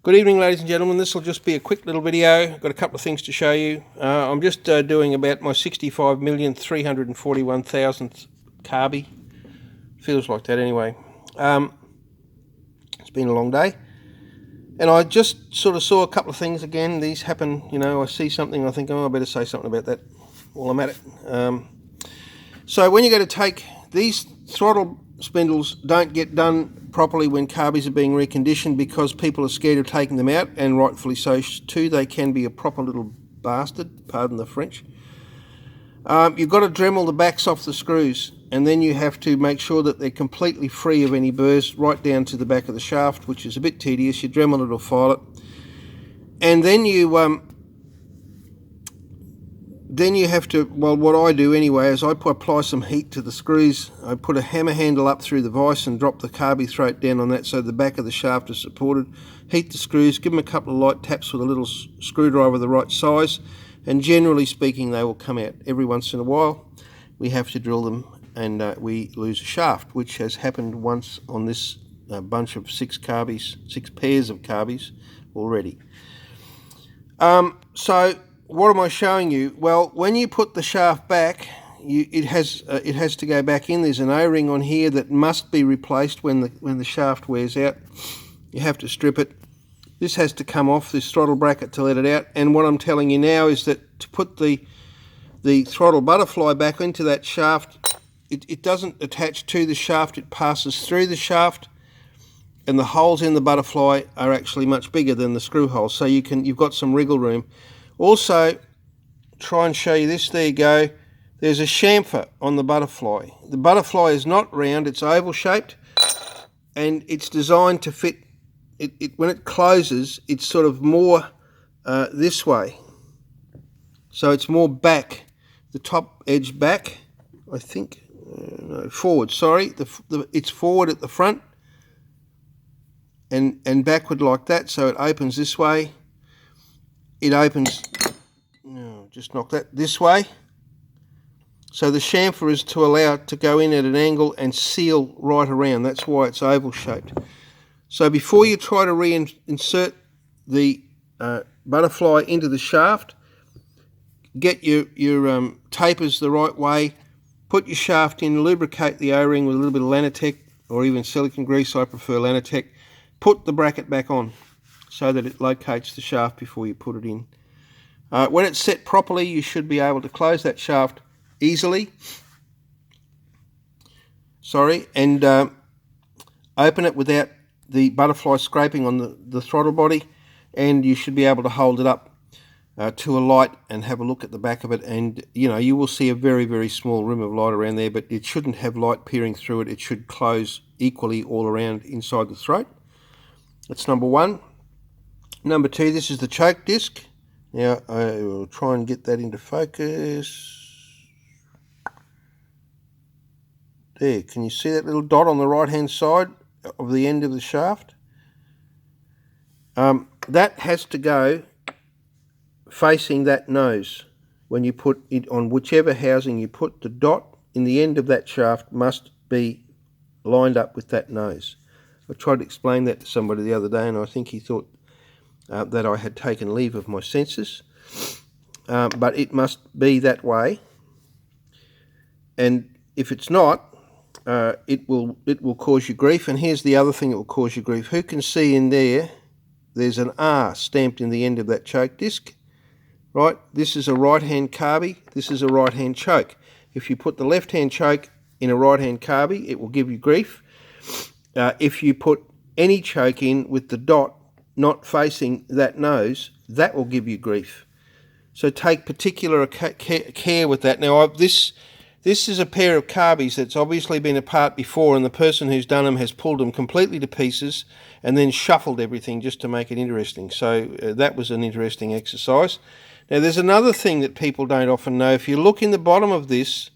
Good evening, ladies and gentlemen. This will just be a quick little video. I've got a couple of things to show you. I'm just doing about my 65,341,000th carby. Feels like that anyway. It's been a long day. And I just sort of saw a couple of things again. These happen, you know, I see something, I think, oh, I better say something about that while I'm at it. So when you're going to take these throttle spindles, don't get done properly when carbies are being reconditioned because people are scared of taking them out, and rightfully so too. They can be a proper little bastard, pardon the French. You've got to Dremel the backs off the screws, and then you have to make sure that they're completely free of any burrs right down to the back of the shaft, which is a bit tedious. You Dremel it or file it, and then you have to, well, what I do anyway is I apply some heat to the screws. I put a hammer handle up through the vise and drop the carby throat down on that so the back of the shaft is supported. Heat the screws, give them a couple of light taps with a little screwdriver the right size, and generally speaking they will come out. Every once in a while we have to drill them and we lose a shaft, which has happened once on this bunch of six pairs of carbies already. So what am I showing you? Well, when you put the shaft back, it has to go back in. There's an O-ring on here that must be replaced when the shaft wears out. You have to strip it. This has to come off, this throttle bracket, to let it out. And what I'm telling you now is that to put the throttle butterfly back into that shaft, it doesn't attach to the shaft, it passes through the shaft, and the holes in the butterfly are actually much bigger than the screw holes, so you've got some wriggle room. Also, try and show you this. There you go. There's a chamfer on the butterfly. The butterfly is not round, it's oval shaped, and it's designed to fit. When it closes, it's sort of more this way. So it's more back, the top edge back, I think. No, forward, sorry. It's forward at the front and backward like that, so it opens this way. It opens, no, just knock that this way. So the chamfer is to allow it to go in at an angle and seal right around. That's why it's oval shaped. So before you try to reinsert the butterfly into the shaft, get your tapers the right way, put your shaft in, lubricate the O-ring with a little bit of Lanatec or even silicone grease. I prefer Lanatec. Put the bracket back on so that it locates the shaft before you put it in. When it's set properly, you should be able to close that shaft easily. And open it without the butterfly scraping on the throttle body, and you should be able to hold it up to a light and have a look at the back of it, and you will see a very, very small rim of light around there, but it shouldn't have light peering through it. It should close equally all around inside the throat. That's number one. Number two, this is the choke disc. Now I will try and get that into focus. There, can you see that little dot on the right hand side of the end of the shaft? That has to go facing that nose. When you put it on whichever housing you put, the dot in the end of that shaft must be lined up with that nose. I tried to explain that to somebody the other day, and I think he thought that I had taken leave of my senses, but it must be that way. And if it's not, it will cause you grief. And here's the other thing that will cause you grief. Who can see in there? There's an R stamped in the end of that choke disc, right? This is a right-hand carby. This is a right-hand choke. If you put the left-hand choke in a right-hand carby, it will give you grief. If you put any choke in with the dot not facing that nose, that will give you grief. So take particular care with that. Now, this is a pair of carbies that's obviously been apart before, and the person who's done them has pulled them completely to pieces and then shuffled everything just to make it interesting. So that was an interesting exercise. Now, there's another thing that people don't often know. If you look in the bottom of this,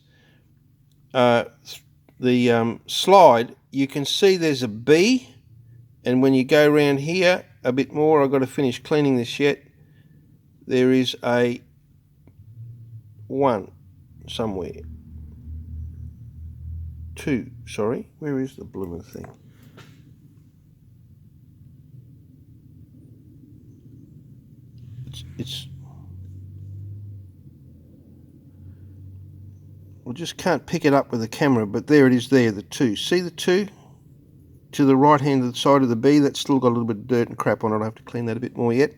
slide, you can see there's a B, and when you go around here a bit more, I've got to finish cleaning this yet, there is a 1 somewhere. 2, sorry, where is the blooming thing? it's I just can't pick it up with the camera, but there it is there, the two. See the two? To the right hand side of the B, that's still got a little bit of dirt and crap on it. I have to clean that a bit more yet.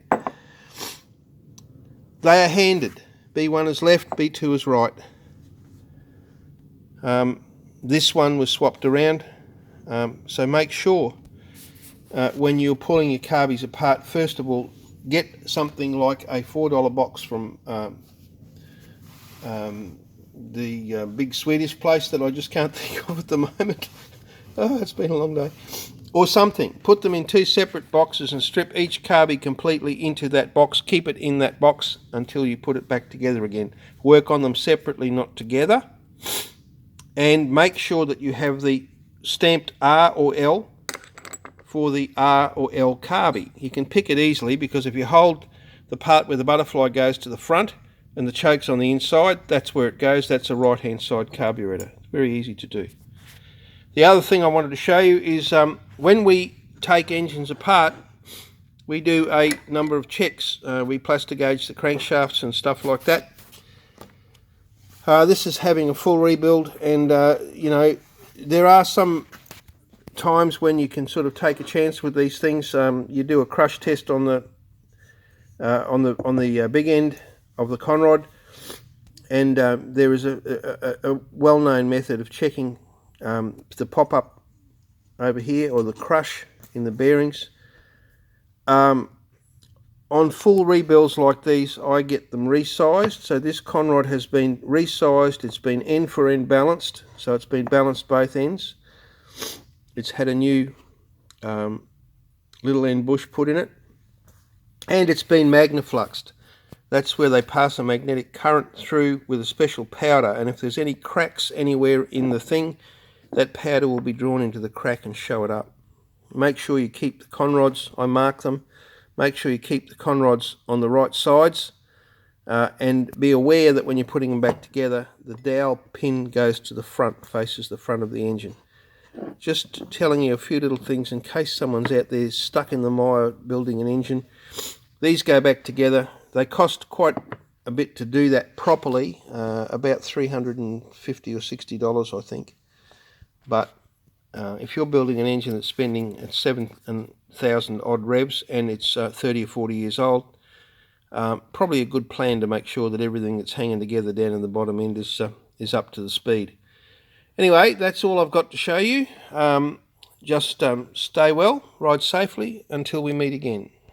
They are handed. B1 is left, B2 is right. This one was swapped around, so make sure when you're pulling your carbies apart, first of all, get something like a $4 box from the big Swedish place that I just can't think of at the moment. Oh, it's been a long day. Or something. Put them in two separate boxes and strip each carbie completely into that box. Keep it in that box until you put it back together again. Work on them separately, not together. And make sure that you have the stamped R or L for the R or L carbie. You can pick it easily because if you hold the part where the butterfly goes to the front and the choke's on the inside, that's where it goes. That's a right hand side carburetor. It's very easy to do. The other thing I wanted to show you is when we take engines apart, we do a number of checks. We plastic gauge the crankshafts and stuff like that. This is having a full rebuild, and you know, there are some times when you can sort of take a chance with these things. You do a crush test on the big end of the conrod, and there is a well-known method of checking the pop-up over here, or the crush in the bearings. On full rebuilds like these, I get them resized. So this conrod has been resized. It's been end for end balanced, so it's been balanced both ends. It's had a new little end bush put in it, and it's been magnafluxed. That's where they pass a magnetic current through with a special powder, and if there's any cracks anywhere in the thing, that powder will be drawn into the crack and show it up. Make sure you keep the conrods, I mark them, make sure you keep the conrods on the right sides, and be aware that when you're putting them back together, the dowel pin goes to the front, faces the front of the engine. Just telling you a few little things in case someone's out there stuck in the mire building an engine. These go back together. They cost quite a bit to do that properly, about $350 or $60 I think. But if you're building an engine that's spending at 7,000 odd revs and it's 30 or 40 years old, probably a good plan to make sure that everything that's hanging together down in the bottom end is up to the speed. Anyway, that's all I've got to show you. Just stay well, ride safely until we meet again.